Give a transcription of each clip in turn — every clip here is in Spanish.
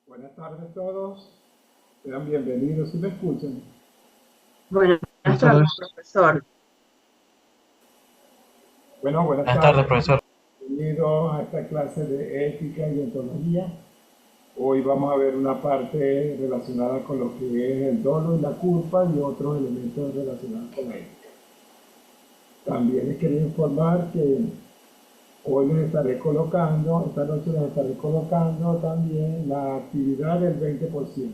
Buenas tardes a todos, sean bienvenidos si me escuchan. Buenas Buenas tardes, tardes. profesor. Bueno, buenas Buenas tardes, tardes, profesor. bienvenidos a esta clase de ética y ontología. Hoy vamos a ver una parte relacionada con lo que es el dolo y la culpa y otros elementos relacionados con la ética. También les quería informar que hoy les estaré colocando, esta noche les estaré colocando también la actividad del 20%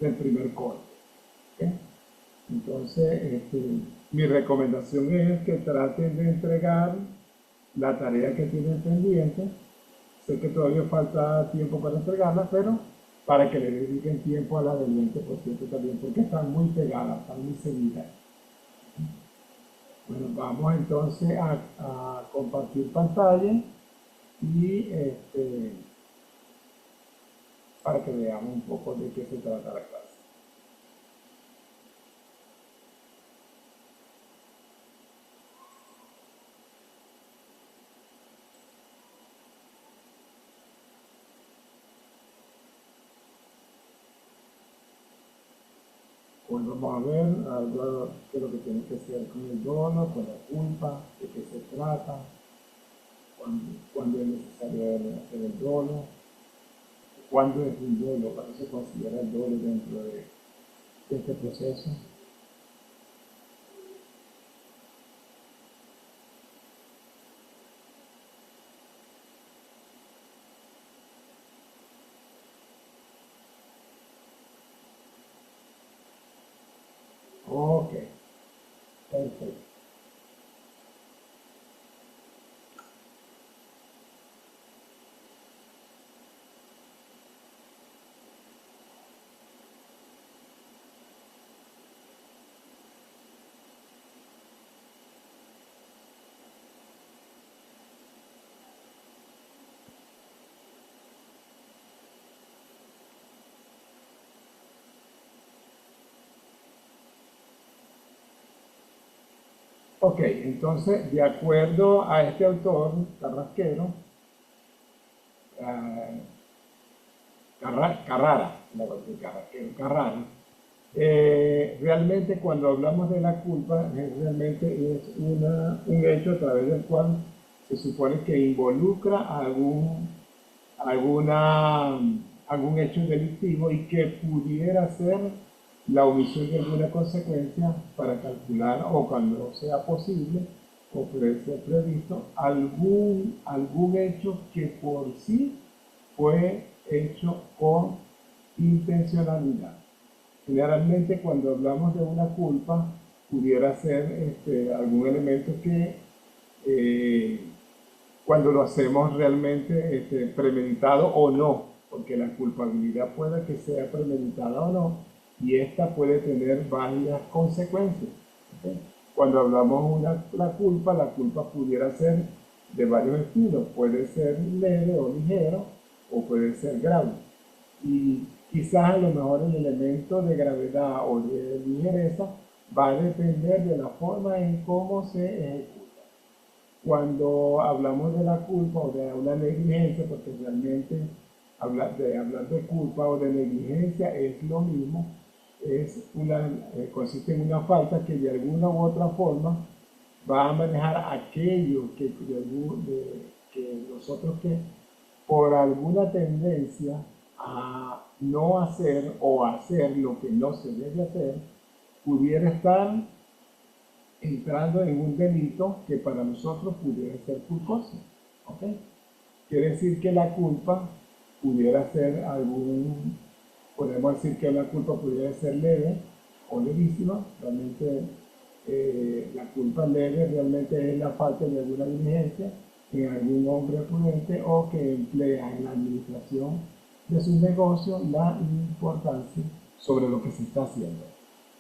del primer corte. ¿Ok? Entonces, mi recomendación es que traten de entregar la tarea que tienen pendiente. Sé que todavía falta tiempo para entregarla, pero para que le dediquen tiempo a la del 20% también, porque están muy pegadas, están muy seguidas. Bueno, vamos entonces a compartir pantalla y para que veamos un poco de qué se trata la clase. Hoy vamos a ver algo de lo que tiene que ver con el dolo, con la culpa, de qué se trata, cuándo es necesario hacer el dolo, cuándo es un dolo, cuándo se considera el dolo dentro de este proceso. Ok, perfecto. Ok, entonces, de acuerdo a este autor, Carrasquero, ah, Carrara, no, Carrasquero, Carrara, realmente cuando hablamos de la culpa, realmente es un hecho a través del cual se supone que involucra alguna, algún hecho delictivo y que pudiera ser la omisión de alguna consecuencia para calcular o cuando sea posible o puede ser previsto algún hecho que por sí fue hecho con intencionalidad. Generalmente cuando hablamos de una culpa pudiera ser algún elemento que eh, cuando lo hacemos realmente premeditado o no, porque la culpabilidad puede que sea premeditada o no, y esta puede tener varias consecuencias. ¿Ok? Cuando hablamos de la culpa pudiera ser de varios estilos, puede ser leve o ligero, o puede ser grave. Y quizás a lo mejor el elemento de gravedad o de ligereza va a depender de la forma en cómo se ejecuta. Cuando hablamos de la culpa o de una negligencia, porque realmente hablar de culpa o de negligencia es lo mismo, consiste en una falta que de alguna u otra forma va a manejar aquello que nosotros que por alguna tendencia a no hacer o hacer lo que no se debe hacer, pudiera estar entrando en un delito que para nosotros pudiera ser culposo. ¿Ok? Quiere decir que la culpa pudiera ser podemos decir que la culpa pudiera ser leve o levísima. Realmente la culpa leve realmente es la falta de alguna diligencia en algún hombre prudente o que emplea en la administración de sus negocios la importancia sobre lo que se está haciendo.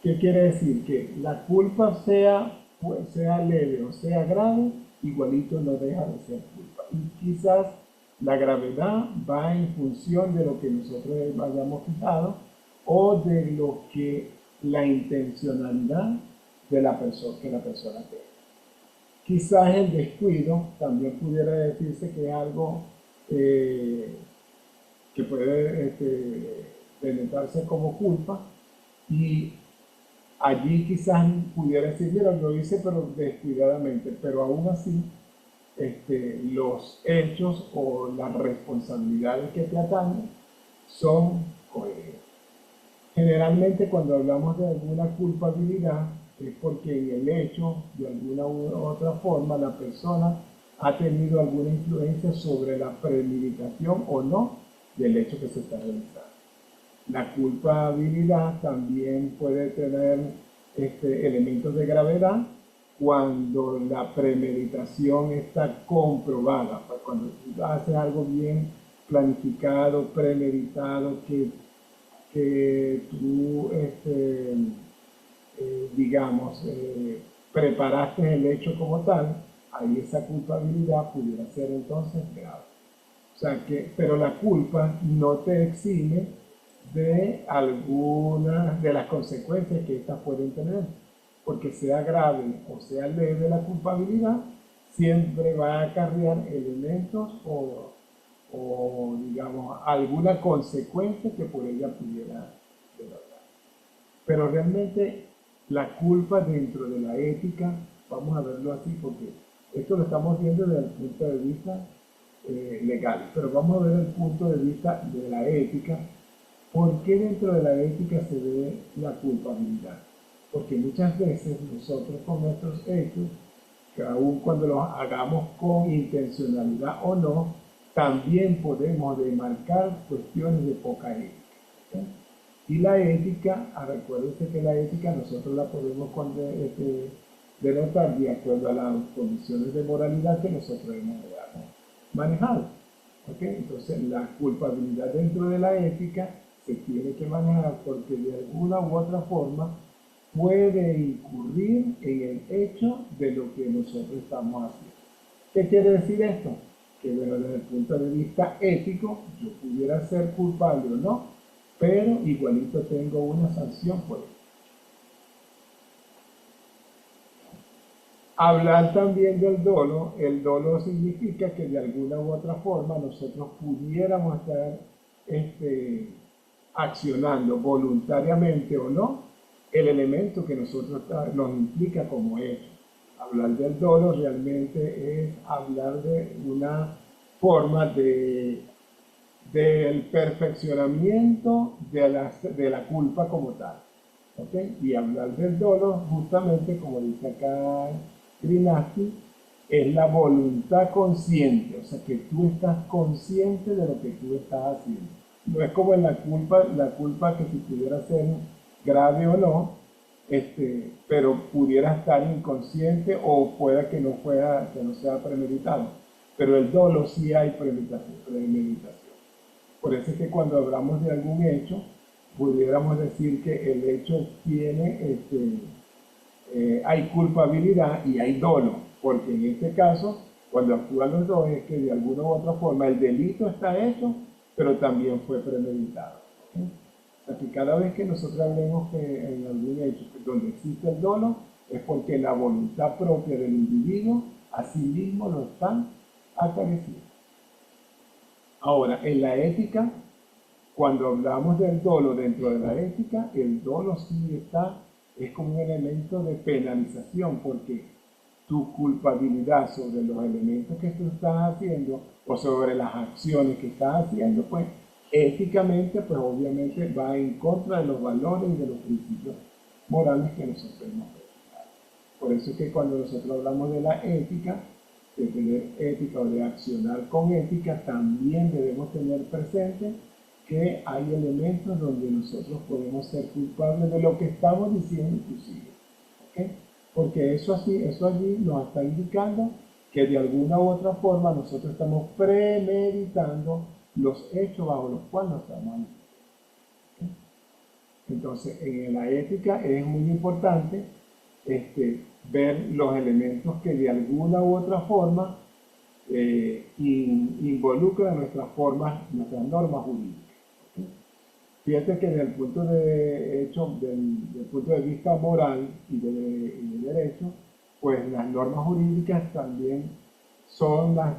¿Qué quiere decir? Que la culpa sea leve o sea grave, igualito no deja de ser culpa. Y quizás la gravedad va en función de lo que nosotros hayamos fijado o de lo que la intencionalidad de la persona que la persona tenga. Quizás el descuido también pudiera decirse que es algo eh, que puede denotarse como culpa, y allí quizás pudiera decir, mira, lo hice pero descuidadamente, pero aún así los hechos o las responsabilidades que te atañen son coherentes. Generalmente cuando hablamos de alguna culpabilidad es porque en el hecho, de alguna u otra forma, la persona ha tenido alguna influencia sobre la premeditación o no del hecho que se está realizando. La culpabilidad también puede tener elementos de gravedad cuando la premeditación está comprobada. Pues cuando tú haces algo bien planificado, premeditado, que tú, digamos, preparaste el hecho como tal, ahí esa culpabilidad pudiera ser entonces grave. O sea que, pero la culpa no te exime de algunas de las consecuencias que estas pueden tener, porque sea grave o sea leve la culpabilidad, siempre va a acarrear elementos o digamos, alguna consecuencia que por ella pudiera denotar. Pero realmente la culpa dentro de la ética, vamos a verlo así, porque esto lo estamos viendo desde el punto de vista legal, pero vamos a ver el punto de vista de la ética. ¿Por qué dentro de la ética se ve la culpabilidad? Porque muchas veces nosotros con nuestros hechos, que aun cuando los hagamos con intencionalidad o no, también podemos demarcar cuestiones de poca ética. ¿Okay? Y la ética, recuérdense que la ética nosotros la podemos denotar de acuerdo a las condiciones de moralidad que nosotros hemos manejado. ¿Okay? Entonces la culpabilidad dentro de la ética se tiene que manejar porque de alguna u otra forma puede incurrir en el hecho de lo que nosotros estamos haciendo. ¿Qué quiere decir esto? Que bueno, desde el punto de vista ético, yo pudiera ser culpable o no, pero igualito tengo una sanción por ello. Hablar también del dolo, el dolo significa que de alguna u otra forma nosotros pudiéramos estar accionando voluntariamente o no el elemento que nosotros nos implica como hecho. Hablar del dolo realmente es hablar de una forma del perfeccionamiento de la culpa como tal. ¿Okay? Y hablar del dolo, justamente como dice acá Grinaski, es la voluntad consciente, o sea que tú estás consciente de lo que tú estás haciendo. No es como en la culpa que si pudiera ser grave o no, pero pudiera estar inconsciente o pueda que que no sea premeditado. Pero el dolo sí hay premeditación. Por eso es que cuando hablamos de algún hecho, pudiéramos decir que el hecho tiene, hay culpabilidad y hay dolo, porque en este caso, cuando actúan los dos, es que de alguna u otra forma el delito está hecho, pero también fue premeditado. ¿Okay? O sea que cada vez que nosotros hablemos que en algún hecho donde existe el dolo, es porque la voluntad propia del individuo a sí mismo lo está acariciando. Ahora, en la ética, cuando hablamos del dolo dentro de la ética, el dolo sí es como un elemento de penalización, porque tu culpabilidad sobre los elementos que tú estás haciendo o sobre las acciones que estás haciendo, pues éticamente, pues obviamente va en contra de los valores y de los principios morales que nosotros hemos practicado. Por eso es que cuando nosotros hablamos de la ética, de tener ética o de accionar con ética, también debemos tener presente que hay elementos donde nosotros podemos ser culpables de lo que estamos diciendo inclusive. ¿Okay? Porque eso allí nos está indicando que de alguna u otra forma nosotros estamos premeditando los hechos bajo los cuales nos estamos haciendo. ¿Okay? Entonces, en la ética es muy importante ver los elementos que de alguna u otra forma involucran nuestras normas jurídicas. ¿Okay? Fíjate que desde el punto del punto de vista moral y de derecho, pues las normas jurídicas también son las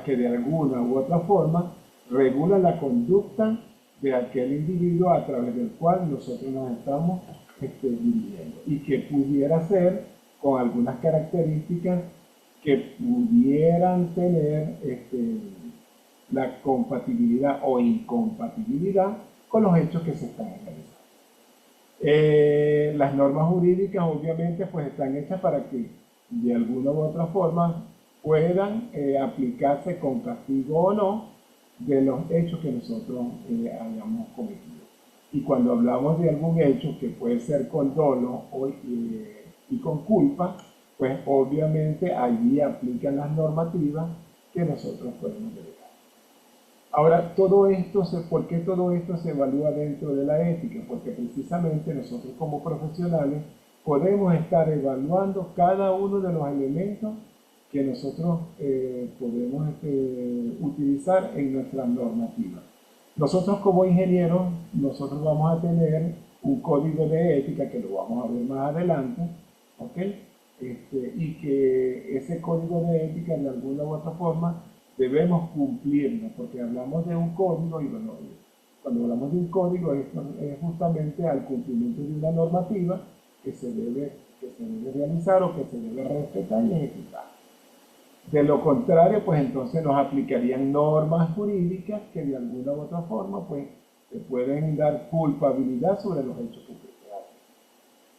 que de alguna u otra forma regula la conducta de aquel individuo a través del cual nosotros nos estamos dirigiendo, y que pudiera ser con algunas características que pudieran tener la compatibilidad o incompatibilidad con los hechos que se están realizando. Las normas jurídicas obviamente pues están hechas para que de alguna u otra forma puedan aplicarse con castigo o no de los hechos que nosotros hayamos cometido. Y cuando hablamos de algún hecho que puede ser con dolo y con culpa, pues obviamente allí aplican las normativas que nosotros podemos delegar. Ahora, ¿por qué todo esto se evalúa dentro de la ética? Porque precisamente nosotros como profesionales podemos estar evaluando cada uno de los elementos que nosotros podemos utilizar en nuestras normativas. Nosotros como ingenieros, nosotros vamos a tener un código de ética que lo vamos a ver más adelante, ¿ok? Y que ese código de ética de alguna u otra forma debemos cumplirlo, porque hablamos de un código y bueno, cuando hablamos de un código es justamente al cumplimiento de una normativa que se debe realizar o que se debe respetar y ejecutar. De lo contrario, pues entonces nos aplicarían normas jurídicas que de alguna u otra forma pues se pueden dar culpabilidad sobre los hechos que se hacen.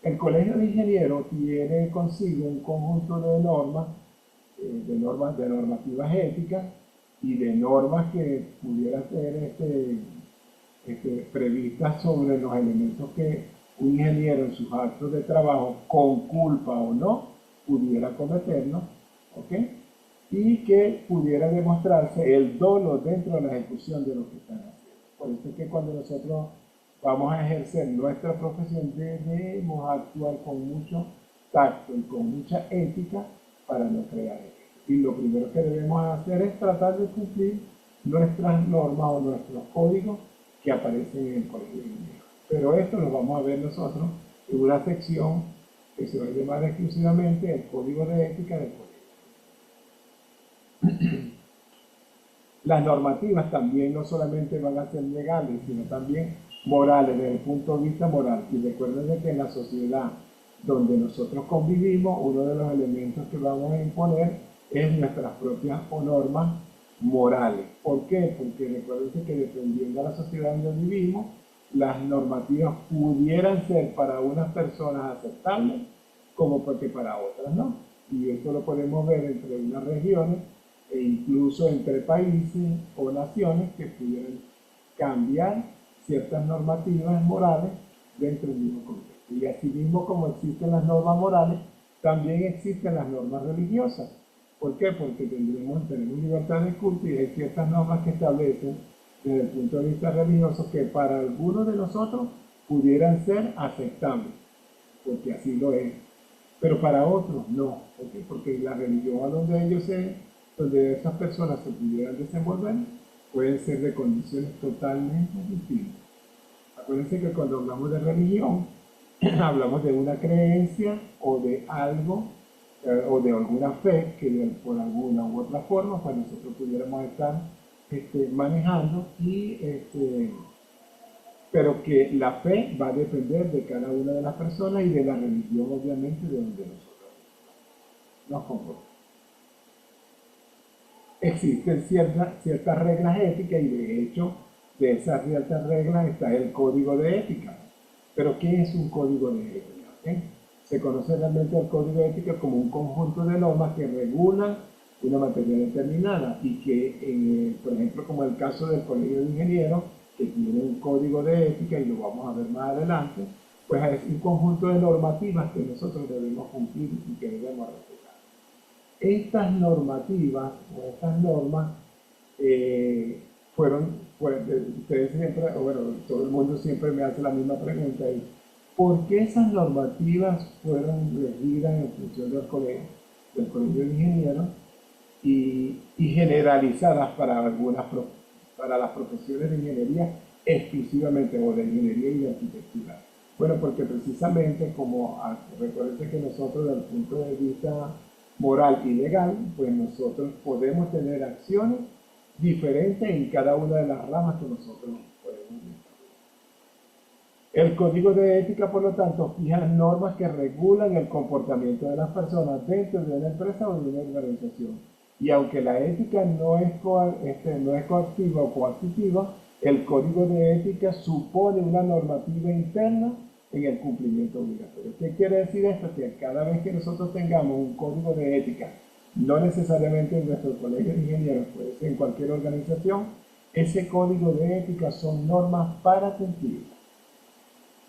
El Colegio de Ingenieros tiene consigo un conjunto de normas, de normativas éticas y de normas que pudieran ser previstas sobre los elementos que un ingeniero en sus actos de trabajo, con culpa o no, pudiera cometerlos, ¿ok? Y que pudiera demostrarse el dolo dentro de la ejecución de lo que están haciendo. Por eso es que cuando nosotros vamos a ejercer nuestra profesión debemos actuar con mucho tacto y con mucha ética para no crear esto. Y lo primero que debemos hacer es tratar de cumplir nuestras normas o nuestros códigos que aparecen en el Colegio de Ingenieros. Pero esto lo vamos a ver nosotros en una sección que se va a llamar exclusivamente el Código de Ética del Colegio. Las normativas también no solamente van a ser legales, sino también morales, desde el punto de vista moral. Y recuerden que en la sociedad donde nosotros convivimos, uno de los elementos que vamos a imponer es nuestras propias normas morales. ¿Por qué? Porque recuerden que dependiendo de la sociedad donde vivimos, las normativas pudieran ser para unas personas aceptables, como porque para otras no. Y esto lo podemos ver entre unas regiones e incluso entre países o naciones que pudieran cambiar ciertas normativas morales dentro del mismo contexto. Y asimismo como existen las normas morales, también existen las normas religiosas. ¿Por qué? Porque tenemos libertad de culto y hay ciertas normas que establecen desde el punto de vista religioso que para algunos de nosotros pudieran ser aceptables, porque así lo es, pero para otros no, porque la religión donde esas personas se pudieran desenvolver pueden ser de condiciones totalmente distintas. Acuérdense que cuando hablamos de religión hablamos de una creencia o de algo o de alguna fe que por alguna u otra forma pues nosotros pudiéramos estar manejando pero que la fe va a depender de cada una de las personas y de la religión obviamente de donde nosotros nos comportamos. Existen ciertas reglas éticas y de hecho de esas ciertas reglas está el código de ética. Pero ¿qué es un código de ética? ¿Okay? Se conoce realmente el código de ética como un conjunto de normas que regulan una materia determinada y que, por ejemplo, como el caso del Colegio de Ingenieros, que tiene un código de ética y lo vamos a ver más adelante, pues es un conjunto de normativas que nosotros debemos cumplir y que debemos respetar. Estas normativas o estas normas ustedes siempre, todo el mundo siempre me hace la misma pregunta, es ¿por qué esas normativas fueron regidas en función del Colegio de Ingenieros y generalizadas para las profesiones de ingeniería exclusivamente, o de ingeniería y de arquitectura? Bueno, porque precisamente recuerden que nosotros desde el punto de vista moral y legal, pues nosotros podemos tener acciones diferentes en cada una de las ramas que nosotros podemos ver. El código de ética, por lo tanto, fija normas que regulan el comportamiento de las personas dentro de una empresa o de una organización. Y aunque la ética no es coactiva o coercitiva, el código de ética supone una normativa interna en el cumplimiento obligatorio. ¿Qué quiere decir esto? Que cada vez que nosotros tengamos un código de ética, no necesariamente en nuestro colegio de ingenieros, puede ser en cualquier organización, ese código de ética son normas para cumplir.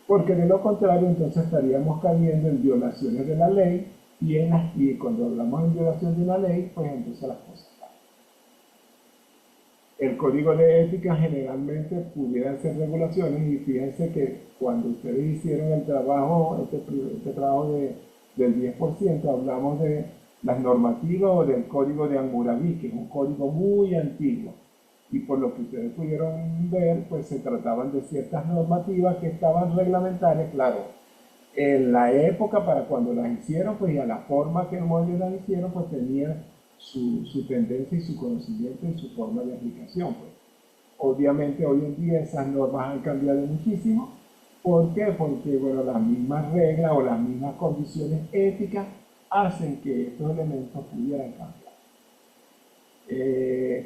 Porque de lo contrario entonces estaríamos cayendo en violaciones de la ley y cuando hablamos en violación de una ley, pues entonces las cosas cambian. El código de ética generalmente pudieran ser regulaciones y fíjense que cuando ustedes hicieron el trabajo, este trabajo del 10%, hablamos de las normativas o del código de Hammurabi, que es un código muy antiguo. Y por lo que ustedes pudieron ver, pues se trataban de ciertas normativas que estaban reglamentarias, claro, en la época para cuando las hicieron, pues y a la forma que ellos las hicieron, pues tenía su tendencia y su conocimiento y su forma de aplicación. Pues. Obviamente hoy en día esas normas han cambiado muchísimo. ¿Por qué? Porque bueno, las mismas reglas o las mismas condiciones éticas hacen que estos elementos pudieran cambiar.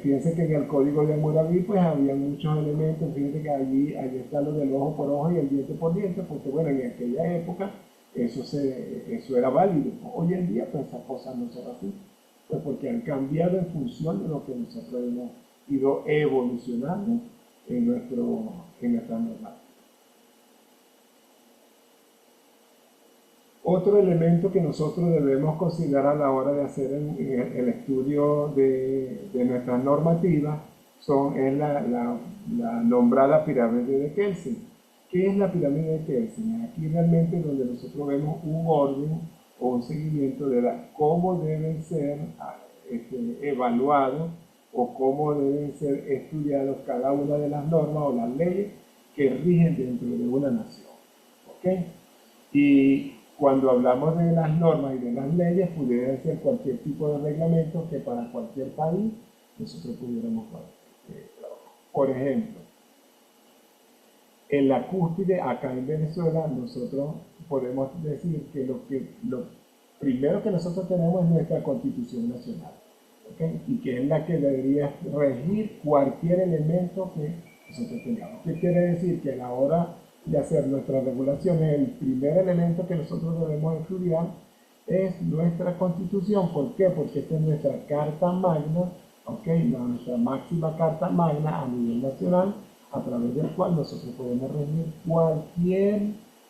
Fíjense que en el código de Hammurabi pues había muchos elementos, fíjense que allí está lo del ojo por ojo y el diente por diente, porque bueno, en aquella época eso era válido. Hoy en día pues esas cosas no son así, pues porque han cambiado en función de lo que nosotros hemos ido evolucionando en nuestra normativa. Otro elemento que nosotros debemos considerar a la hora de hacer el estudio de nuestras normativas es la nombrada pirámide de Kelsen. ¿Qué es la pirámide de Kelsen? Aquí realmente es donde nosotros vemos un orden o un seguimiento de cómo deben ser evaluados o cómo deben ser estudiados cada una de las normas o las leyes que rigen dentro de una nación. ¿Okay? Y cuando hablamos de las normas y de las leyes, pudiera ser cualquier tipo de reglamento que para cualquier país nosotros pudiéramos trabajar. Por ejemplo, en la cúspide, acá en Venezuela, nosotros podemos decir que lo primero que nosotros tenemos es nuestra Constitución Nacional, ¿okay? Y que es la que debería regir cualquier elemento que nosotros tengamos. ¿Qué quiere decir? Que a la hora de hacer nuestras regulaciones, el primer elemento que nosotros debemos estudiar es nuestra Constitución. ¿Por qué? Porque esta es nuestra Carta Magna, ¿okay? Nuestra máxima Carta Magna a nivel nacional, a través del cual nosotros podemos regir cualquier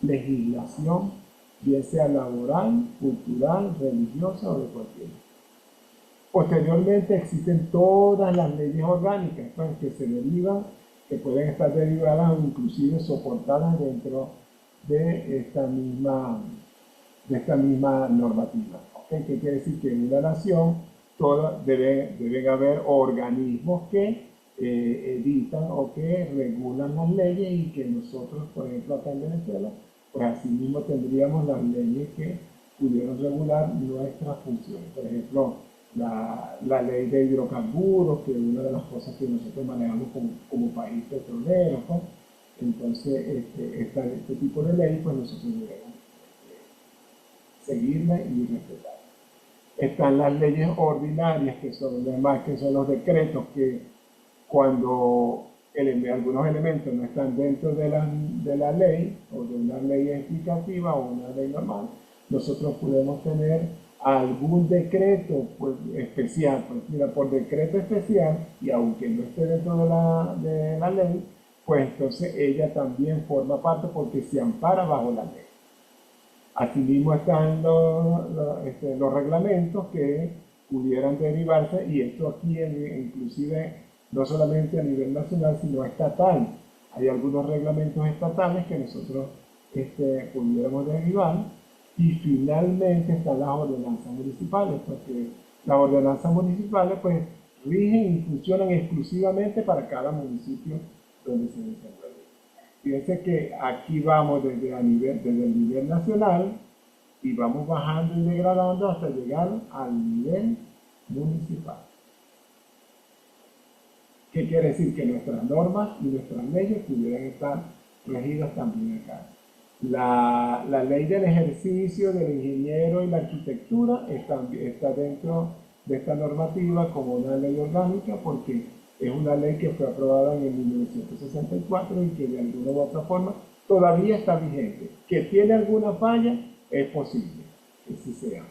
legislación, bien sea laboral, cultural, religiosa o de cualquier. Posteriormente existen todas las leyes orgánicas pues, que se derivan, que pueden estar derivadas o inclusive soportadas dentro de esta misma normativa. ¿Okay? ¿Qué quiere decir? Que en una nación deben haber organismos que editan o que regulan las leyes y que nosotros, por ejemplo, acá en Venezuela, pues así mismo tendríamos las leyes que pudieran regular nuestras funciones. Por ejemplo, la ley de hidrocarburos, que es una de las cosas que nosotros manejamos como país petrolero, pues. Entonces, este tipo de ley, pues nosotros debemos seguirla y respetarla. Están las leyes ordinarias, que son los decretos que cuando algunos elementos no están dentro de la ley o de una ley explicativa o una ley normal, nosotros podemos tener algún decreto pues, especial, pues mira, por decreto especial, y aunque no esté dentro de la ley, pues entonces ella también forma parte porque se ampara bajo la ley. Asimismo están los reglamentos que pudieran derivarse, y esto aquí inclusive no solamente a nivel nacional, sino estatal. Hay algunos reglamentos estatales que nosotros pudiéramos derivar, y finalmente están las ordenanzas municipales, porque las ordenanzas municipales pues rigen y funcionan exclusivamente para cada municipio donde se desenvuelve. Fíjense que aquí vamos desde el nivel nacional y vamos bajando y degradando hasta llegar al nivel municipal. ¿Qué quiere decir? Que nuestras normas y nuestras leyes pudieran estar regidas también acá. La ley del ejercicio del ingeniero y la arquitectura está dentro de esta normativa como una ley orgánica porque es una ley que fue aprobada en el 1964 y que de alguna u otra forma todavía está vigente. Que tiene alguna falla, es posible que sí sea.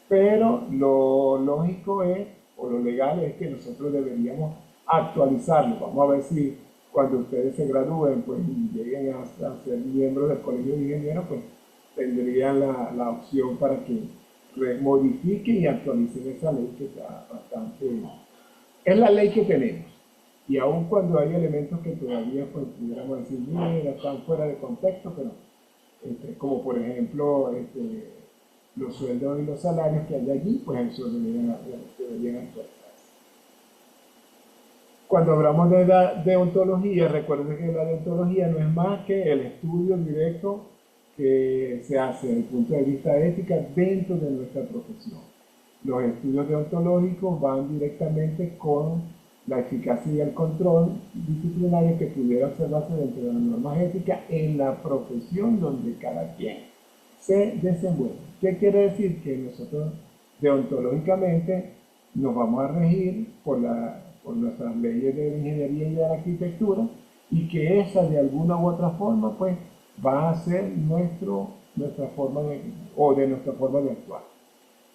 Pero lo lógico es, o lo legal es que nosotros deberíamos actualizarlo. Vamos a ver si cuando ustedes se gradúen pues, y lleguen a ser miembros del Colegio de Ingenieros, pues tendrían la opción para que modifiquen y actualicen esa ley que está bastante... Es la ley que tenemos. Y aun cuando hay elementos que todavía pues, pudiéramos decir, mira, están fuera de contexto, pero como por ejemplo los sueldos y los salarios que hay allí, pues eso deberían actualizarse. Cuando hablamos de la deontología, recuerden que la deontología no es más que el estudio directo que se hace desde el punto de vista ética dentro de nuestra profesión. Los estudios deontológicos van directamente con la eficacia y el control disciplinario que pudiera observarse dentro de las normas éticas en la profesión donde cada quien se desenvuelve. ¿Qué quiere decir? Que nosotros deontológicamente nos vamos a regir por nuestras leyes de la ingeniería y de la arquitectura y que esa de alguna u otra forma pues va a ser nuestra forma de nuestra forma de actuar.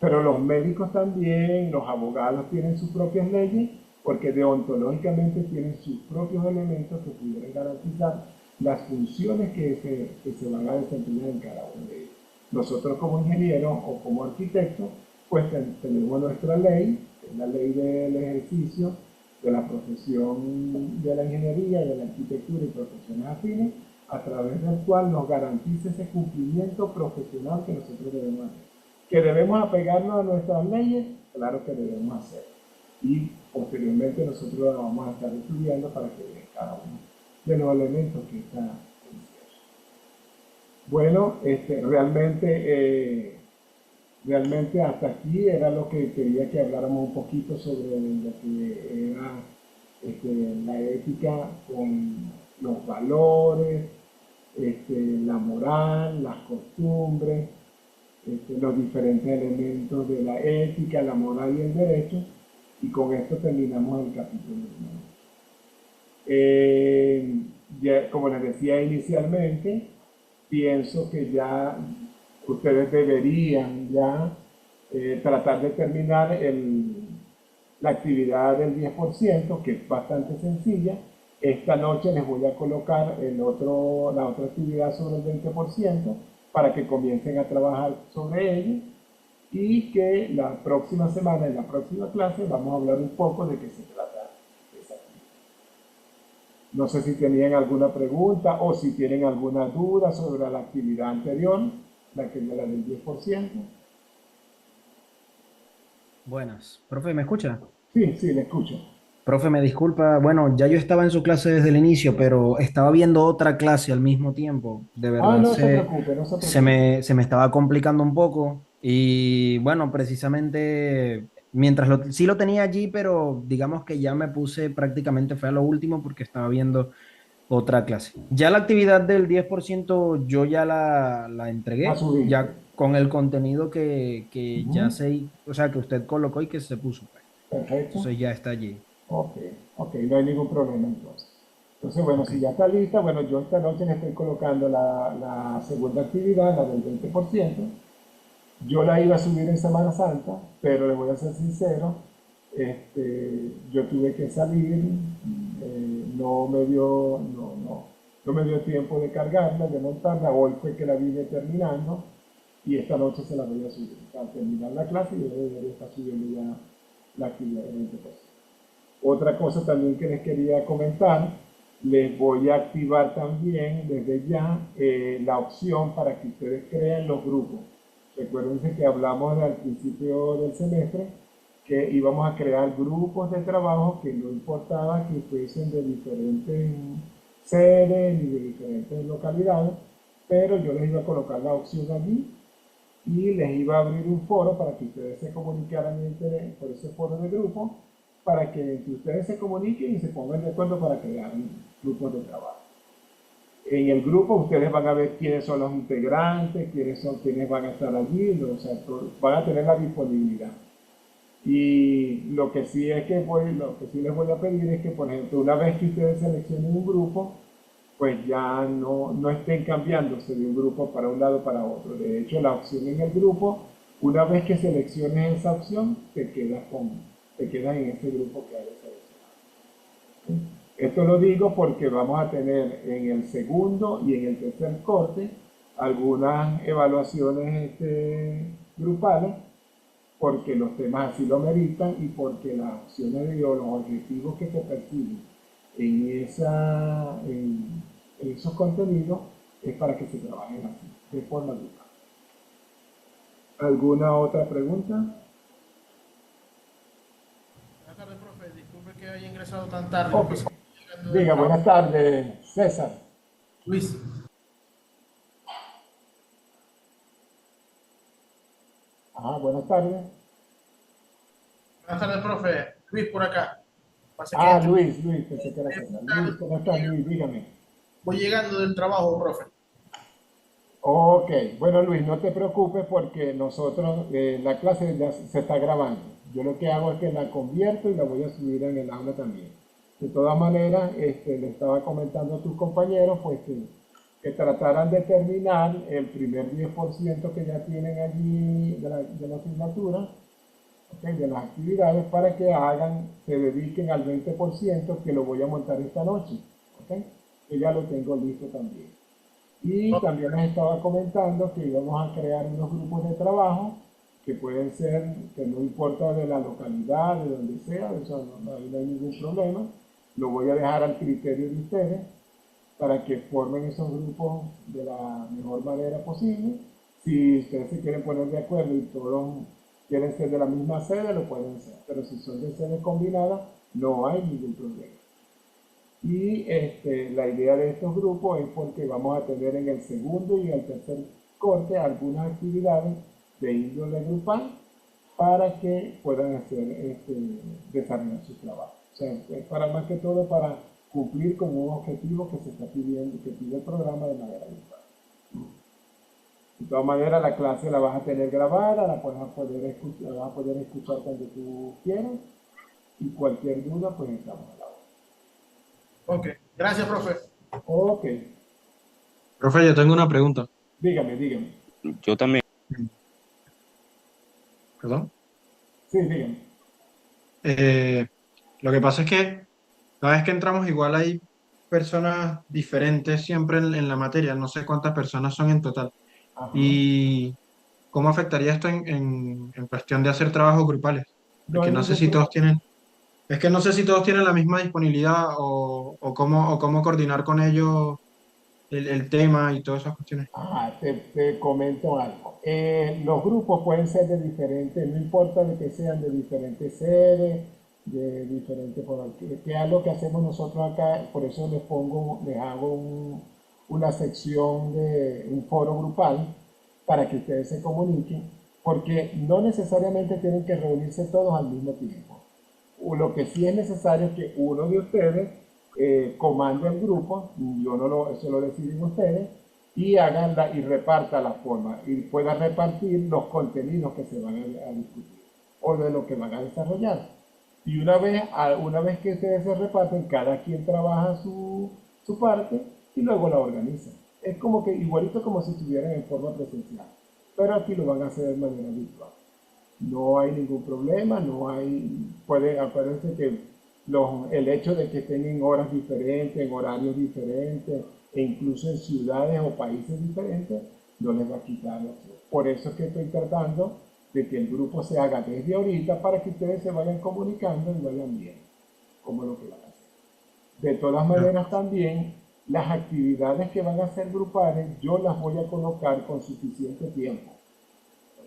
Pero los médicos también, los abogados tienen sus propias leyes porque deontológicamente tienen sus propios elementos que pudieran garantizar las funciones que se van a desempeñar en cada uno de ellos. Nosotros como ingenieros o como arquitectos, pues tenemos nuestra ley, que es la ley del ejercicio de la profesión de la ingeniería, de la arquitectura y profesiones afines, a través del cual nos garantiza ese cumplimiento profesional que nosotros debemos hacer. ¿Que debemos apegarnos a nuestras leyes? Claro que debemos hacerlo. Y posteriormente nosotros la vamos a estar estudiando para que vean cada uno de los elementos que está delicioso. Bueno, realmente hasta aquí era lo que quería que habláramos un poquito sobre lo que era la ética con los valores, la moral, las costumbres, los diferentes elementos de la ética, la moral y el derecho, y con esto terminamos el capítulo 1. Como les decía inicialmente, pienso que ya ustedes deberían ya tratar de terminar la actividad del 10%, que es bastante sencilla. Esta noche les voy a colocar la otra actividad sobre el 20% para que comiencen a trabajar sobre ella y que la próxima semana, en la próxima clase, vamos a hablar un poco de qué se trata esa actividad. No sé si tenían alguna pregunta o si tienen alguna duda sobre la actividad anterior, la del 10%. Buenas. Profe, ¿me escucha? Sí, sí, le escucho. Profe, me disculpa. Bueno, ya yo estaba en su clase desde el inicio, pero estaba viendo otra clase al mismo tiempo. De Ah, verdad, no se preocupe, no se se preocupe. se me estaba complicando un poco. Y bueno, precisamente, sí lo tenía allí, pero digamos que ya me puse prácticamente, fue a lo último porque estaba viendo otra clase. Ya la actividad del 10% yo ya la La entregué, subiste. ya con el contenido que ya Ujú. sé, o sea, que usted colocó y que se puso, pues. Perfecto. Entonces ya está allí. Ok, ok, no hay ningún problema entonces. Entonces, bueno, Ok. si ya está lista, bueno, yo esta noche le estoy colocando la segunda actividad, la del 20%. Yo la iba a subir en Semana Santa, pero le voy a ser sincero, yo tuve que salir, no me dio tiempo de cargarla, de montarla, hoy fue que la vine terminando y esta noche se la voy a subir. Al terminar la clase yo debería estar subiendo ya la actividad del 20%. Otra cosa también que les quería comentar, les voy a activar también desde ya la opción para que ustedes creen los grupos. Recuérdense que hablamos al principio del semestre que íbamos a crear grupos de trabajo que no importaba que fuesen de diferentes sedes ni de diferentes localidades, pero yo les iba a colocar la opción allí y les iba a abrir un foro para que ustedes se comunicaran por ese foro de grupo para que entre ustedes se comuniquen y se pongan de acuerdo para crear grupos de trabajo. En el grupo ustedes van a ver quiénes son los integrantes, quiénes van a estar allí, o sea, van a tener la disponibilidad. Y lo que sí lo que sí les voy a pedir es que, por ejemplo, una vez que ustedes seleccionen un grupo, pues ya no estén cambiándose de un grupo para un lado para otro. De hecho, la opción en el grupo, una vez que selecciones esa opción, te quedas en ese grupo que hayas seleccionado. Esto lo digo porque vamos a tener en el segundo y en el tercer corte algunas evaluaciones grupales, porque los temas así lo meritan y porque las opciones o los objetivos que se persiguen en esos contenidos es para que se trabajen así, de forma grupal. ¿Alguna otra pregunta? Buenas tardes, profe. Disculpe que haya ingresado tan tarde. Ok. Pues, llegando del Diga, trabajo. buenas tardes, César. Luis. Ajá, buenas tardes. Buenas tardes, profe. Luis por acá. Pasa que Luis, pensé que era César. Luis, ¿cómo estás, Luis? Dígame. voy llegando del trabajo, profe. Ok, bueno Luis, no te preocupes porque nosotros, la clase ya se está grabando. Yo lo que hago es que la convierto y la voy a subir en el aula también. De todas maneras, le estaba comentando a tus compañeros pues que trataran de terminar el primer 10% que ya tienen allí de la asignatura, ¿ok? De las actividades para que se dediquen al 20% que lo voy a montar esta noche, ¿ok? Que ya lo tengo listo también. Y Ok, también les estaba comentando que íbamos a crear unos grupos de trabajo que pueden ser, que no importa de la localidad, de donde sea, eso ahí no hay ningún problema. Lo voy a dejar al criterio de ustedes para que formen esos grupos de la mejor manera posible. Si ustedes se quieren poner de acuerdo y todos quieren ser de la misma sede, lo pueden ser. Pero si son de sedes combinadas, no hay ningún problema. Y la idea de estos grupos es porque vamos a tener en el segundo y el tercer corte algunas actividades de índole grupal para que puedan desarrollar su trabajo. O sea, es para más que todo para cumplir con un objetivo que se está pidiendo, que pide el programa de manera grupal. De todas maneras, la clase la vas a tener grabada, la vas a poder escuchar cuando tú quieras y cualquier duda, pues estamos a la hora. ok. Gracias, profe. Ok, Profe, yo tengo una pregunta. dígame. Yo también. ¿Perdón? Sí, dígame. Eh, lo que pasa es que cada vez que entramos igual hay personas diferentes siempre en la materia. No sé cuántas personas son en total. Ajá. ¿Y cómo afectaría esto en cuestión de hacer trabajos grupales? No Porque hay no sé ningún si todos problema. tienen, es que no sé si todos tienen la misma disponibilidad o cómo coordinar con ellos el tema y todas esas cuestiones. Te comento algo. Los grupos pueden ser de diferentes, no importa de que sean de diferentes sedes, de diferentes, que es lo que hacemos nosotros acá, por eso les hago una sección de un foro grupal para que ustedes se comuniquen, porque no necesariamente tienen que reunirse todos al mismo tiempo. Lo que sí es necesario es que uno de ustedes comande el grupo, eso lo deciden ustedes, y y reparta la forma, y pueda repartir los contenidos que se van a discutir o de lo que van a desarrollar. Y una vez que ustedes se reparten, cada quien trabaja su parte y luego la organiza. Es como que igualito como si estuvieran en forma presencial, pero aquí lo van a hacer de manera virtual. No hay ningún problema, acuérdense que el hecho de que estén en horas diferentes, en horarios diferentes, e incluso en ciudades o países diferentes, no les va a quitar eso. Por eso es que estoy tratando de que el grupo se haga desde ahorita para que ustedes se vayan comunicando y vayan bien, como lo que van a hacer. De todas Ah, maneras también, las actividades que van a ser grupales, yo las voy a colocar con suficiente tiempo.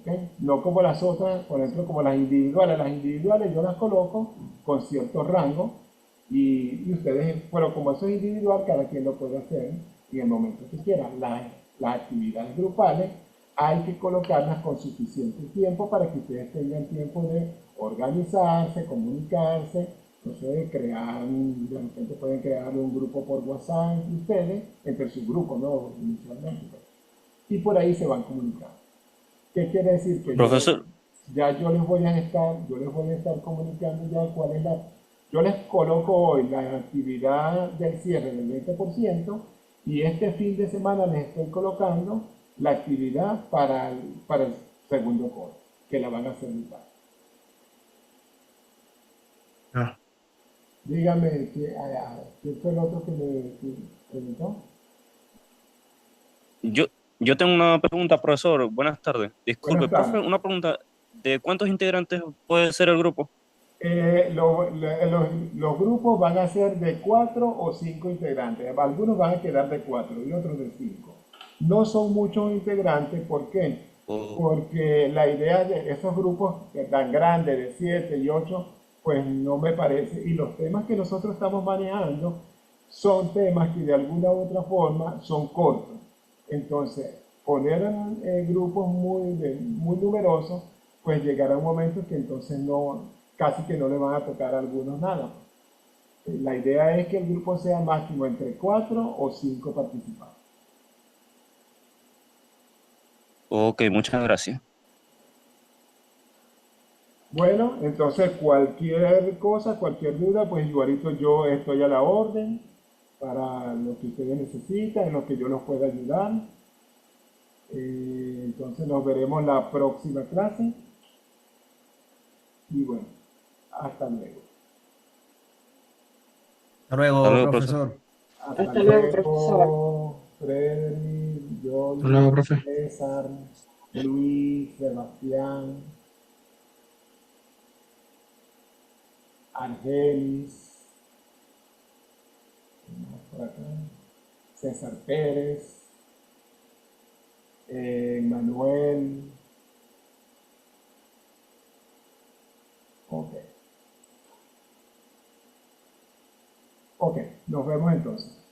¿Okay? No como las otras, por ejemplo, como las individuales yo las coloco con cierto rango y ustedes, pero como eso es individual, cada quien lo puede hacer en el momento que quiera. Las actividades grupales hay que colocarlas con suficiente tiempo para que ustedes tengan tiempo de organizarse, comunicarse, no sé, crear, de repente pueden crear un grupo por WhatsApp entre ustedes, entre sus grupos, ¿no? Inicialmente, pues. Y por ahí se van comunicando. ¿Qué quiere decir? Que Profesor, yo les voy a estar comunicando ya cuál es la, yo les coloco hoy la actividad del cierre del 20% y este fin de semana les estoy colocando la actividad para el segundo corte, que la van a hacer mitad. Ah, Dígame, ¿quién fue el otro que me preguntó? yo, yo tengo una pregunta, profesor. Buenas tardes. Disculpe, Buenas profe, tardes. una pregunta. ¿De cuántos integrantes puede ser el grupo? Los grupos van a ser de 4 o 5 integrantes. Algunos van a quedar de 4 y otros de 5. No son muchos integrantes, ¿por qué? O- Porque la idea de esos grupos tan grandes de 7 y 8, pues no me parece. Y los temas que nosotros estamos manejando son temas que de alguna u otra forma son cortos. Entonces, poner grupos muy numerosos, pues llegará un momento que entonces no, casi que no le van a tocar a algunos nada. La idea es que el grupo sea máximo entre 4 o 5 participantes. ok, muchas gracias. Bueno, entonces cualquier cosa, cualquier duda, pues igualito yo estoy a la orden para lo que ustedes necesitan, en lo que yo los pueda ayudar. Entonces nos veremos la próxima clase y bueno, hasta luego. Hasta Hasta luego, luego, profesor. profesor. Hasta Hasta luego, profesor. luego, Frederick, hasta Yoli, luego, profe. César, Luis, Sebastián, Argenis, ¿quién más por acá? César Pérez, Manuel. Ok. Ok, nos vemos entonces.